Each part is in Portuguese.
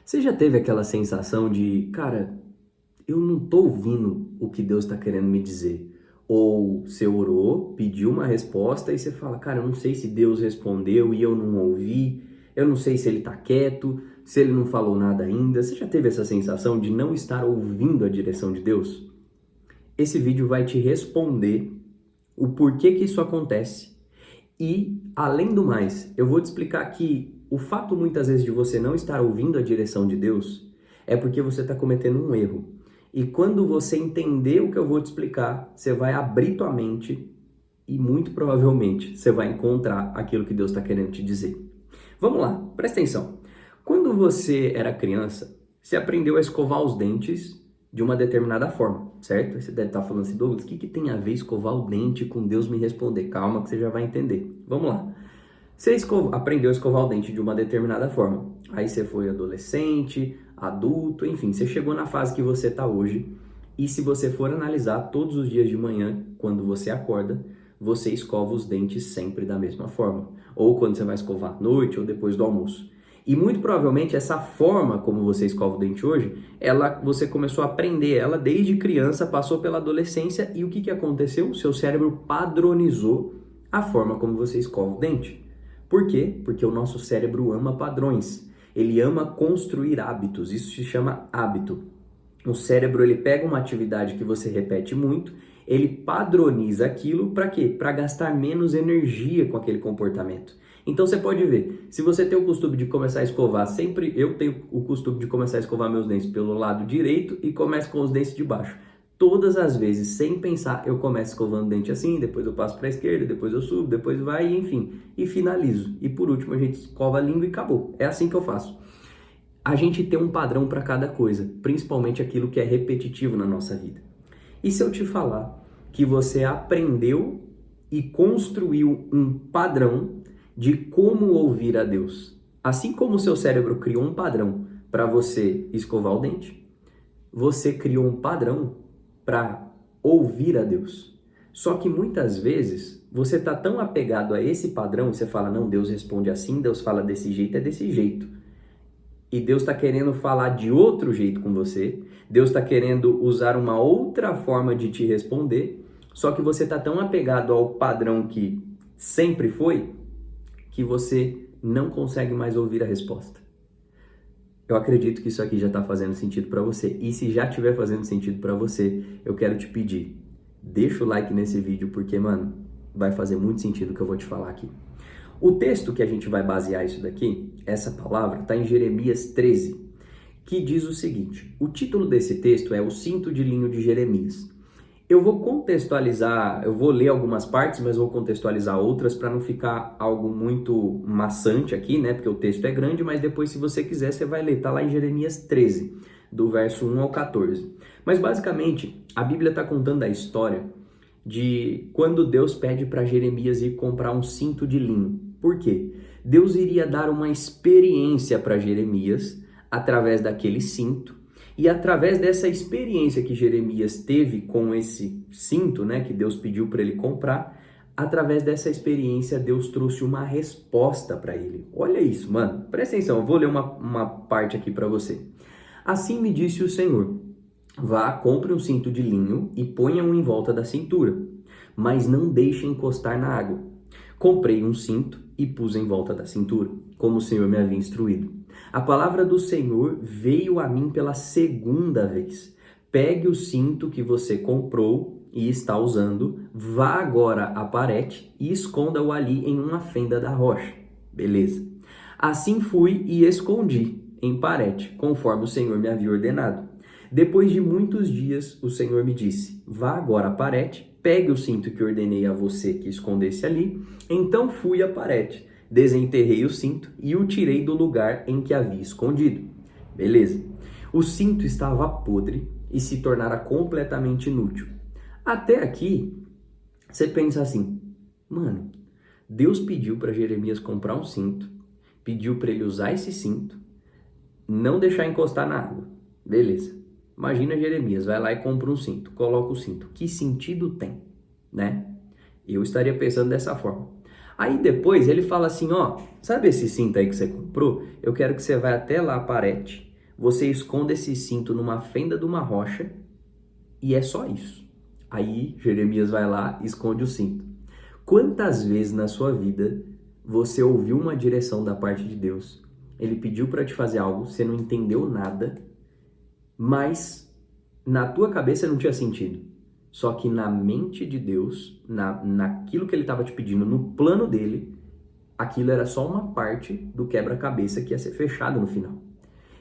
Você já teve aquela sensação de, cara, eu não tô ouvindo o que Deus está querendo me dizer? Ou você orou, pediu uma resposta e você fala, cara, eu não sei se Deus respondeu e eu não ouvi, eu não sei se ele tá quieto, se ele não falou nada ainda. Você já teve essa sensação de não estar ouvindo a direção de Deus? Esse vídeo vai te responder o porquê que isso acontece. E, além do mais, eu vou te explicar que o fato muitas vezes de você não estar ouvindo a direção de Deus é porque você está cometendo um erro. E quando você entender o que eu vou te explicar, você vai abrir tua mente e muito provavelmente você vai encontrar aquilo que Deus está querendo te dizer. Vamos lá, presta atenção. Quando você era criança, você aprendeu a escovar os dentes de uma determinada forma, certo? Você deve estar falando assim, Douglas, o que tem a ver escovar o dente com Deus me responder? Calma que você já vai entender. Vamos lá. Você aprendeu a escovar o dente de uma determinada forma. Aí você foi adolescente, adulto, enfim, você chegou na fase que você está hoje. E se você for analisar todos os dias de manhã, quando você acorda, você escova os dentes sempre da mesma forma. Ou quando você vai escovar à noite ou depois do almoço. E muito provavelmente essa forma como você escova o dente hoje, você começou a aprender ela desde criança, passou pela adolescência e o que aconteceu? O seu cérebro padronizou a forma como você escova o dente. Por quê? Porque o nosso cérebro ama padrões. Ele ama construir hábitos. Isso se chama hábito. O cérebro ele pega uma atividade que você repete muito, ele padroniza aquilo para quê? Para gastar menos energia com aquele comportamento. Então você pode ver, se você tem o costume de começar a escovar, sempre eu tenho o costume de começar a escovar meus dentes pelo lado direito e começo com os dentes de baixo. Todas as vezes, sem pensar, eu começo escovando o dente assim, depois eu passo para a esquerda, depois eu subo, depois vai, enfim, e finalizo. E por último a gente escova a língua e acabou. É assim que eu faço. A gente tem um padrão para cada coisa, principalmente aquilo que é repetitivo na nossa vida. E se eu te falar que você aprendeu e construiu um padrão de como ouvir a Deus? Assim como o seu cérebro criou um padrão para você escovar o dente, você criou um padrão para ouvir a Deus. Só que muitas vezes você está tão apegado a esse padrão, você fala, não, Deus responde assim, Deus fala desse jeito, é desse jeito. E Deus está querendo falar de outro jeito com você, Deus está querendo usar uma outra forma de te responder, só que você está tão apegado ao padrão que sempre foi, que você não consegue mais ouvir a resposta. Eu acredito que isso aqui já está fazendo sentido para você. E se já estiver fazendo sentido para você, eu quero te pedir, deixa o like nesse vídeo, porque, mano, vai fazer muito sentido o que eu vou te falar aqui. O texto que a gente vai basear isso daqui, essa palavra, está em Jeremias 13, que diz o seguinte, o título desse texto é O Cinto de Linho de Jeremias. Eu vou contextualizar, eu vou ler algumas partes, mas vou contextualizar outras para não ficar algo muito maçante aqui, né? Porque o texto é grande, mas depois, se você quiser, você vai ler. Tá lá em Jeremias 13, do verso 1 ao 14. Mas basicamente, a Bíblia está contando a história de quando Deus pede para Jeremias ir comprar um cinto de linho. Por quê? Deus iria dar uma experiência para Jeremias através daquele cinto. E através dessa experiência que Jeremias teve com esse cinto, né, que Deus pediu para ele comprar, através dessa experiência Deus trouxe uma resposta para ele. Olha isso, mano. Presta atenção, eu vou ler uma parte aqui para você. Assim me disse o Senhor, vá, compre um cinto de linho e ponha-o em volta da cintura, mas não deixe encostar na água. Comprei um cinto e pus em volta da cintura, como o Senhor me havia instruído. A palavra do Senhor veio a mim pela segunda vez. Pegue o cinto que você comprou e está usando, vá agora à parede e esconda-o ali em uma fenda da rocha. Beleza. Assim fui e escondi em parede, conforme o Senhor me havia ordenado. Depois de muitos dias, o Senhor me disse, vá agora à parede, pegue o cinto que ordenei a você que escondesse ali. Então fui à parede, desenterrei o cinto e o tirei do lugar em que havia escondido. Beleza. O cinto estava podre e se tornara completamente inútil. Até aqui, você pensa assim, mano, Deus pediu para Jeremias comprar um cinto, pediu para ele usar esse cinto, não deixar encostar na água. Beleza. Imagina Jeremias, vai lá e compra um cinto, coloca o cinto. Que sentido tem, né? Eu estaria pensando dessa forma. Aí depois ele fala assim, ó, sabe esse cinto aí que você comprou? Eu quero que você vá até lá à parede você esconda esse cinto numa fenda de uma rocha e é só isso. Aí Jeremias vai lá e esconde o cinto. Quantas vezes na sua vida você ouviu uma direção da parte de Deus, ele pediu para te fazer algo, você não entendeu nada, mas na tua cabeça não tinha sentido. Só que na mente de Deus, naquilo que ele estava te pedindo, no plano dele, aquilo era só uma parte do quebra-cabeça que ia ser fechado no final.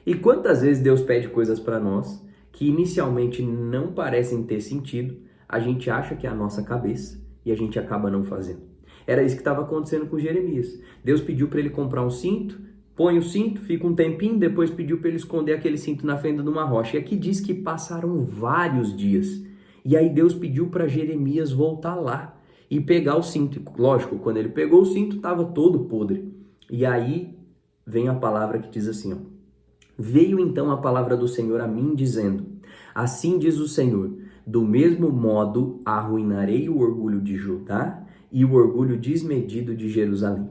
E quantas vezes Deus pede coisas para nós que inicialmente não parecem ter sentido, a gente acha que é a nossa cabeça e a gente acaba não fazendo. Era isso que estava acontecendo com Jeremias. Deus pediu para ele comprar um cinto, põe o cinto, fica um tempinho, depois pediu para ele esconder aquele cinto na fenda de uma rocha. E aqui diz que passaram vários dias. E aí Deus pediu para Jeremias voltar lá e pegar o cinto. Lógico, quando ele pegou o cinto, estava todo podre. E aí vem a palavra que diz assim, ó. Veio então a palavra do Senhor a mim, dizendo, assim diz o Senhor, do mesmo modo arruinarei o orgulho de Judá e o orgulho desmedido de Jerusalém.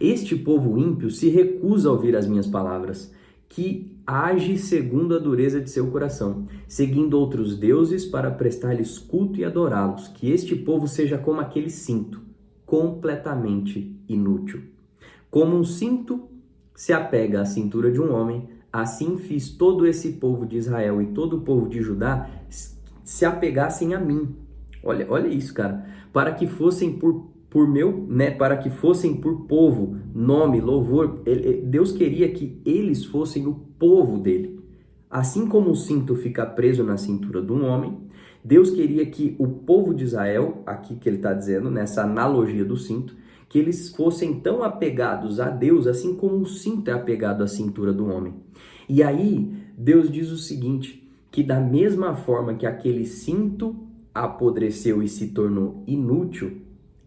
Este povo ímpio se recusa a ouvir as minhas palavras, que age segundo a dureza de seu coração, seguindo outros deuses para prestar-lhes culto e adorá-los. Que este povo seja como aquele cinto, completamente inútil. Como um cinto se apega à cintura de um homem, assim fiz todo esse povo de Israel e todo o povo de Judá se apegassem a mim. Olha isso, cara. Para que fossem para que fossem por povo, nome, louvor. Deus queria que eles fossem o povo dele. Assim como o cinto fica preso na cintura de um homem, Deus queria que o povo de Israel, aqui que ele está dizendo, nessa analogia do cinto, que eles fossem tão apegados a Deus, assim como um cinto é apegado à cintura do homem. E aí, Deus diz o seguinte, que da mesma forma que aquele cinto apodreceu e se tornou inútil,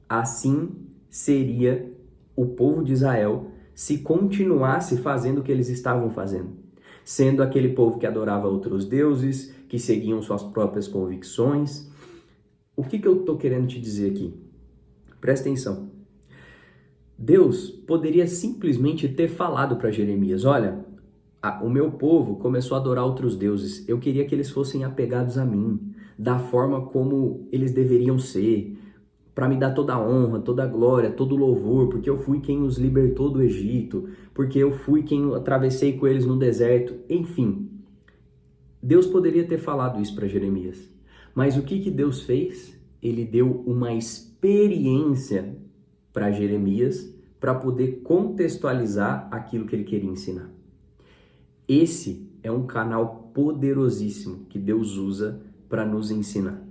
assim seria o povo de Israel se continuasse fazendo o que eles estavam fazendo. Sendo aquele povo que adorava outros deuses, que seguiam suas próprias convicções. O que eu estou querendo te dizer aqui? Presta atenção. Deus poderia simplesmente ter falado para Jeremias, olha, o meu povo começou a adorar outros deuses, eu queria que eles fossem apegados a mim, da forma como eles deveriam ser, para me dar toda a honra, toda a glória, todo o louvor, porque eu fui quem os libertou do Egito, porque eu fui quem atravessei com eles no deserto, enfim. Deus poderia ter falado isso para Jeremias, mas o que Deus fez? Ele deu uma experiência para Jeremias, para poder contextualizar aquilo que ele queria ensinar. Esse é um canal poderosíssimo que Deus usa para nos ensinar.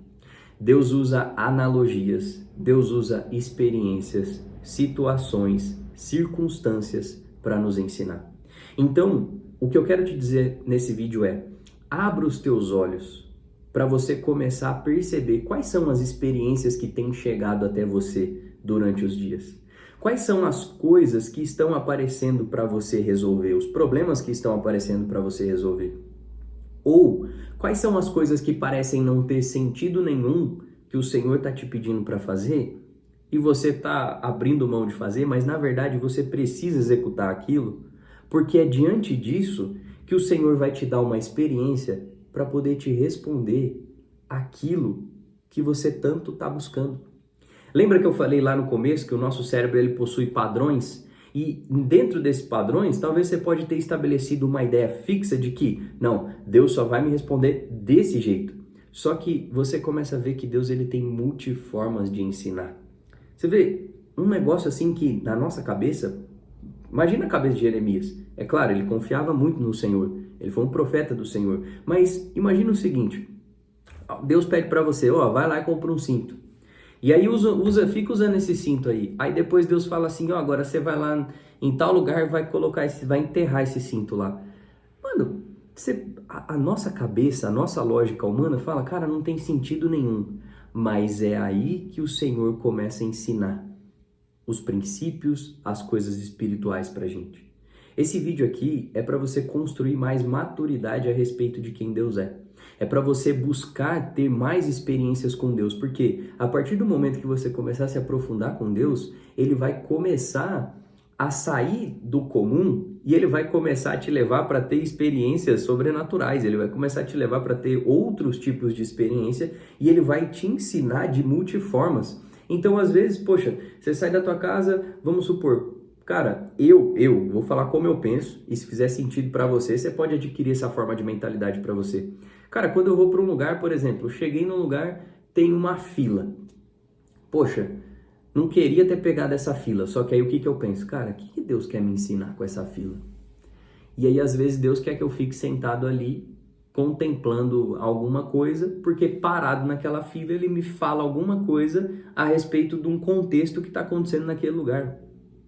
Deus usa analogias, Deus usa experiências, situações, circunstâncias para nos ensinar. Então, o que eu quero te dizer nesse vídeo é, abra os teus olhos para você começar a perceber quais são as experiências que têm chegado até você durante os dias. Quais são as coisas que estão aparecendo para você resolver, os problemas que estão aparecendo para você resolver? Ou quais são as coisas que parecem não ter sentido nenhum que o Senhor está te pedindo para fazer e você está abrindo mão de fazer, mas na verdade você precisa executar aquilo, porque é diante disso que o Senhor vai te dar uma experiência para poder te responder aquilo que você tanto está buscando. Lembra que eu falei lá no começo que o nosso cérebro ele possui padrões? E dentro desses padrões, talvez você pode ter estabelecido uma ideia fixa de que, não, Deus só vai me responder desse jeito. Só que você começa a ver que Deus ele tem multiformas de ensinar. Você vê um negócio assim que na nossa cabeça, imagina a cabeça de Jeremias. É claro, ele confiava muito no Senhor, ele foi um profeta do Senhor. Mas imagina o seguinte, Deus pede para você, vai lá e compra um cinto. E aí fica usando esse cinto aí. Aí depois Deus fala assim, agora você vai lá em tal lugar e vai enterrar esse cinto lá. Mano, a nossa cabeça, a nossa lógica humana fala, cara, não tem sentido nenhum. Mas é aí que o Senhor começa a ensinar os princípios, as coisas espirituais pra gente. Esse vídeo aqui é para você construir mais maturidade a respeito de quem Deus é. É para você buscar ter mais experiências com Deus, porque a partir do momento que você começar a se aprofundar com Deus, ele vai começar a sair do comum e ele vai começar a te levar para ter experiências sobrenaturais, ele vai começar a te levar para ter outros tipos de experiência e ele vai te ensinar de multiformas. Então, às vezes, poxa, você sai da tua casa, vamos supor, cara, eu vou falar como eu penso e se fizer sentido para você, você pode adquirir essa forma de mentalidade para você. Cara, quando eu vou para um lugar, por exemplo, eu cheguei num lugar, tem uma fila. Poxa, não queria ter pegado essa fila, só que aí o que eu penso? Cara, o que Deus quer me ensinar com essa fila? E aí às vezes Deus quer que eu fique sentado ali, contemplando alguma coisa, porque parado naquela fila ele me fala alguma coisa a respeito de um contexto que está acontecendo naquele lugar.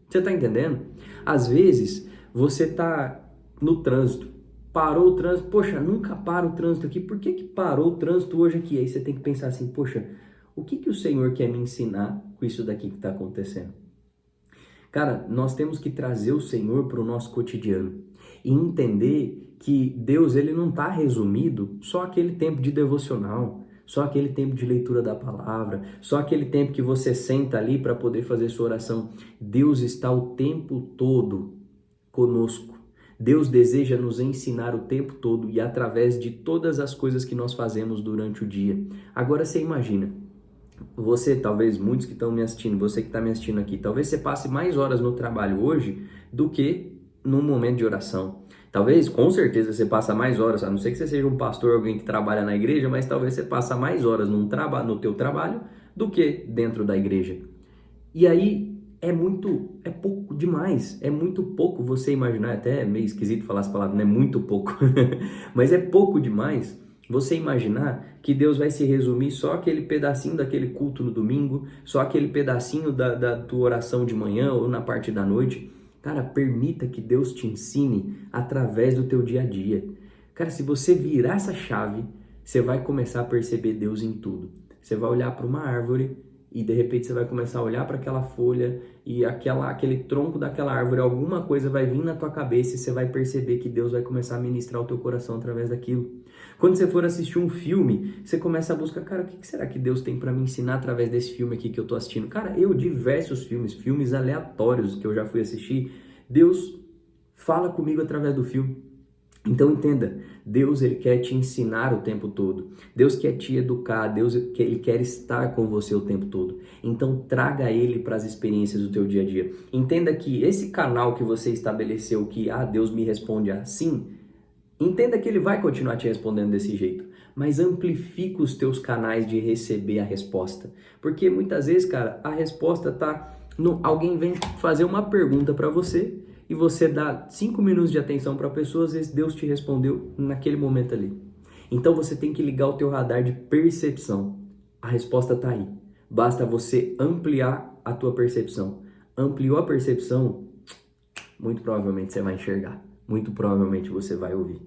Você está entendendo? Às vezes você está no trânsito, parou o trânsito, poxa, nunca para o trânsito aqui, por que parou o trânsito hoje aqui? Aí você tem que pensar assim, poxa, o que o Senhor quer me ensinar com isso daqui que está acontecendo? Cara, nós temos que trazer o Senhor para o nosso cotidiano e entender que Deus ele não está resumido só aquele tempo de devocional, só aquele tempo de leitura da palavra, só aquele tempo que você senta ali para poder fazer sua oração. Deus está o tempo todo conosco. Deus deseja nos ensinar o tempo todo e através de todas as coisas que nós fazemos durante o dia. Agora você imagina, você, talvez muitos que estão me assistindo, você que está me assistindo aqui, talvez você passe mais horas no trabalho hoje do que num momento de oração. Talvez, com certeza, você passa mais horas, a não ser que você seja um pastor, alguém que trabalha na igreja, mas talvez você passa mais horas no teu trabalho do que dentro da igreja. E aí é pouco demais, é muito pouco você imaginar, até é meio esquisito falar essa palavra, né? Muito pouco, mas é pouco demais você imaginar que Deus vai se resumir só aquele pedacinho daquele culto no domingo, só aquele pedacinho da tua oração de manhã ou na parte da noite. Cara, permita que Deus te ensine através do teu dia a dia. Cara, se você virar essa chave, você vai começar a perceber Deus em tudo. Você vai olhar para uma árvore e de repente você vai começar a olhar para aquela folha e aquele tronco daquela árvore, alguma coisa vai vir na tua cabeça e você vai perceber que Deus vai começar a ministrar o teu coração através daquilo. Quando você for assistir um filme, você começa a buscar, cara, o que será que Deus tem para me ensinar através desse filme aqui que eu tô assistindo? Cara, diversos filmes aleatórios que eu já fui assistir, Deus fala comigo através do filme. Então entenda, Deus ele quer te ensinar o tempo todo, Deus quer te educar, ele quer estar com você o tempo todo. Então traga ele para as experiências do teu dia a dia. Entenda que esse canal que você estabeleceu, que Deus me responde assim, entenda que ele vai continuar te respondendo desse jeito, mas amplifica os teus canais de receber a resposta. Porque muitas vezes, cara, a resposta tá alguém vem fazer uma pergunta para você e você dá 5 minutos de atenção para a pessoa, às vezes Deus te respondeu naquele momento ali. Então você tem que ligar o teu radar de percepção. A resposta tá aí. Basta você ampliar a tua percepção. Ampliou a percepção, muito provavelmente você vai enxergar. Muito provavelmente você vai ouvir.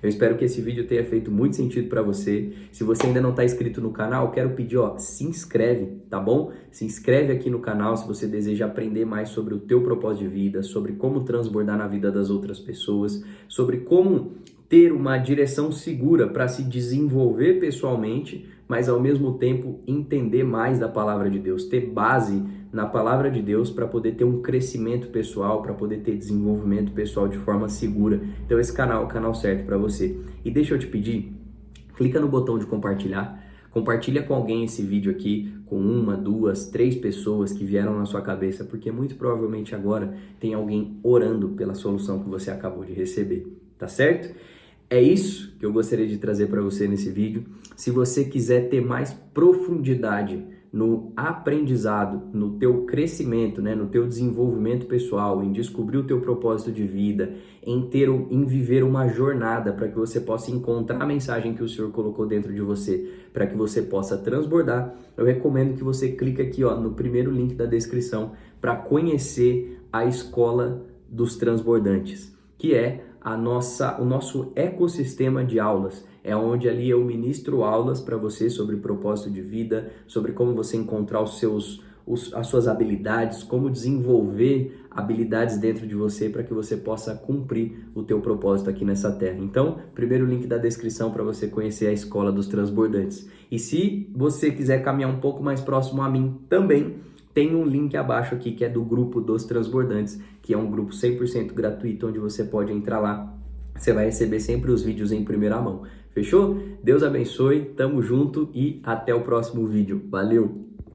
Eu espero que esse vídeo tenha feito muito sentido para você. Se você ainda não está inscrito no canal, quero pedir, se inscreve, tá bom? Se inscreve aqui no canal se você deseja aprender mais sobre o teu propósito de vida, sobre como transbordar na vida das outras pessoas, sobre como ter uma direção segura para se desenvolver pessoalmente, mas ao mesmo tempo entender mais da palavra de Deus, ter base na palavra de Deus para poder ter um crescimento pessoal, para poder ter desenvolvimento pessoal de forma segura. Então esse canal é o canal certo para você. E deixa eu te pedir, clica no botão de compartilhar, compartilha com alguém esse vídeo aqui, com 1, 2, 3 pessoas que vieram na sua cabeça, porque muito provavelmente agora tem alguém orando pela solução que você acabou de receber, tá certo? É isso que eu gostaria de trazer para você nesse vídeo. Se você quiser ter mais profundidade no aprendizado, no teu crescimento, no teu desenvolvimento pessoal, em descobrir o teu propósito de vida, em viver uma jornada para que você possa encontrar a mensagem que o Senhor colocou dentro de você, para que você possa transbordar, eu recomendo que você clique aqui no primeiro link da descrição para conhecer a Escola dos Transbordantes, que é o nosso ecossistema de aulas. É onde ali eu ministro aulas para você sobre propósito de vida, sobre como você encontrar as suas habilidades, como desenvolver habilidades dentro de você para que você possa cumprir o teu propósito aqui nessa terra. Então, primeiro link da descrição para você conhecer a Escola dos Transbordantes. E se você quiser caminhar um pouco mais próximo a mim também, tem um link abaixo aqui que é do grupo dos Transbordantes, que é um grupo 100% gratuito, onde você pode entrar lá. Você vai receber sempre os vídeos em primeira mão. Fechou? Deus abençoe, tamo junto e até o próximo vídeo. Valeu!